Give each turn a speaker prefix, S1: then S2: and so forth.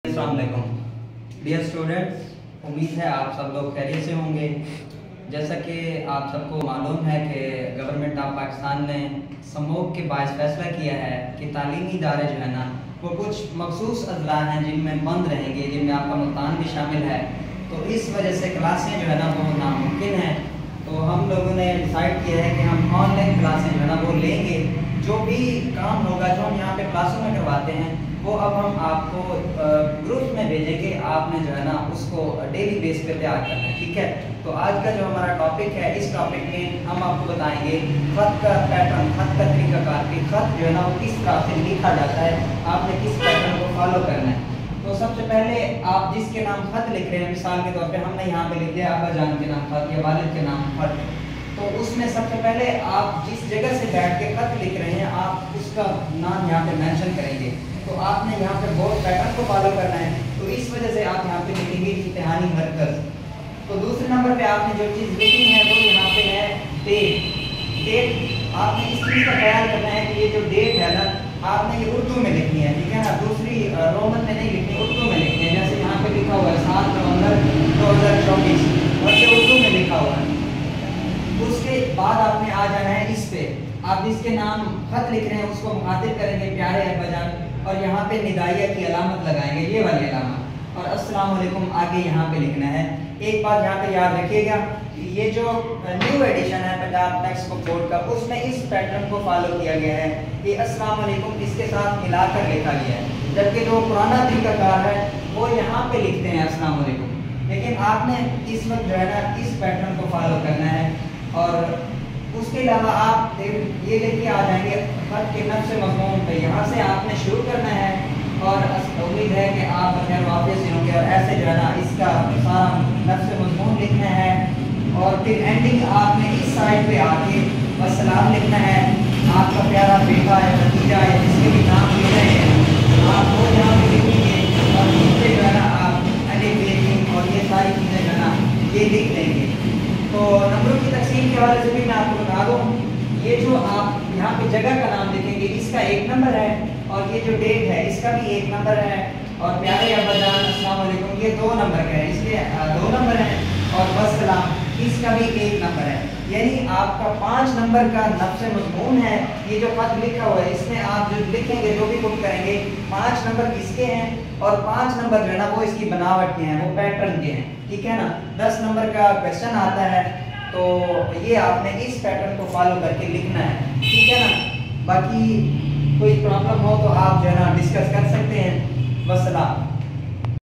S1: अस्सलाम वालेकुम dear students, उम्मीद है आप सब लोग खैरियत से होंगे। जैसा कि आप सबको मालूम है कि गवर्नमेंट ऑफ पाकिस्तान ने समूह के बायस फैसला किया है कि तालीमी इदारे जो है ना वो कुछ मखसूस अजला हैं जिनमें बंद रहेंगे, जिनमें आपका मुल्तान भी शामिल है। तो इस वजह से क्लासें जो है ना वो नामुमकिन हैं। तो हम लोगों ने डिसाइड किया है कि हम ऑनलाइन क्लासें जो है ना वो लेंगे। जो भी काम होगा जो हम यहाँ पे क्लासों में करवाते हैं वो अब हम आपको ग्रुप में भेजेंगे। आपने जो है ना उसको डेली बेस पे तैयार करना है, ठीक है। तो आज का जो हमारा टॉपिक है, इस टॉपिक में हम आपको बताएंगे खत का पैटर्न, खत का तरीकाकार कि खत जो है ना वो किस तरह से लिखा जाता है, आपने किस पैटर्न को फॉलो करना है। तो सबसे पहले आप जिसके नाम खत लिख रहे हैं, मिसाल के तौर पे हमने यहाँ पे लिख दिया अब्बा जान के नाम खत या वालिद के नाम खत, तो उसमें सबसे पहले आप जिस जगह से बैठ के खत लिख रहे हैं आप उसका नाम यहाँ पे मेंशन करेंगे। तो आपने यहाँ पे बहुत पैटर्न को फॉलो करना है, तो इस वजह से आप यहाँ पे लिखेंगे इम्तिहानी हरकत। तो दूसरे नंबर पे आपने जो चीज़ लिखी है वो यहाँ पे है डेट। डेट आपने इस चीज़ का ख्याल करना है कि ये जो डेट है ना आपने ये उर्दू में लिखनी है, ठीक है ना। दूसरी रोमन में नहीं लिखनी, उर्दू में लिखनी है। जैसे यहाँ पे लिखा हुआ है 7 नवंबर 2024 और ये उर्दू में लिखा हुआ है। उसके बाद आपने आ जाना है इस पे, आप जिसके नाम खत लिख रहे हैं उसको मुखातिब करेंगे प्यारे अब्बा जान, और यहाँ पे निदाइया की अलामत लगाएंगे, ये वाली अलामत, और अस्सलाम वालेकुम आगे यहाँ पे लिखना है। एक बात यहाँ पे याद रखिएगा, ये जो न्यू एडिशन है पंजाब टेक्स्ट बुक बोर्ड का, उसमें इस पैटर्न को फॉलो किया गया है कि अस्सलाम वालेकुम इसके साथ मिलाकर लिखा गया है, जबकि जो पुराना तरीकाकार है वो यहाँ पे लिखते हैं अस्सलाम वालेकुम। लेकिन आपने इस वक्त जो है ना इस पैटर्न को फॉलो करना है। और उसके अलावा आप ये लेके आ जाएंगे खत के नफ्स मज़मून पे, यहाँ से आपने शुरू करना है और उम्मीद है कि आप बगैर वापस होंगे। और ऐसे जो है ना इसका सारा नफ्स मज़मून लिखना है और फिर एंडिंग आपने इस साइड पे आके अस्सलाम लिखना है। आपका प्यारा बेटा या भतीजा या जिसके भी नाम लिख रहे हैं आप वो यहाँ पे लिखेंगे और नीचे जो है ना आप एडिटिंग और ये सारी चीज़ें जो है ना ये लिख लेंगे। तो नंबरों की तकसीम के हवाले से भी मैं आपको बता दूँ, ये जो आप यहाँ पे जगह का नाम लिखेंगे इसका 1 नंबर है, और ये जो डेट है इसका भी 1 नंबर है, और प्यारे अब्बा जान अस्सलाम वालेकुम ये 2 नंबर का है, इसलिए 2 नंबर है, और वस्सलाम इसका भी 1 नंबर है। यानी आपका 5 नंबर का नफ्स मज़मून है। ये जो खत लिखा हुआ है इसमें आप जो लिखेंगे जो भी पुट करेंगे 5 नंबर किसके हैं, और 5 नंबर जो है ना वो इसकी बनावट के हैं, वो पैटर्न के हैं, ठीक है ना। 10 नंबर का क्वेश्चन आता है तो ये आपने इस पैटर्न को फॉलो करके लिखना है, ठीक है ना। बाकी कोई प्रॉब्लम हो तो आप जो है ना डिस्कस कर सकते हैं। वस्सलाम।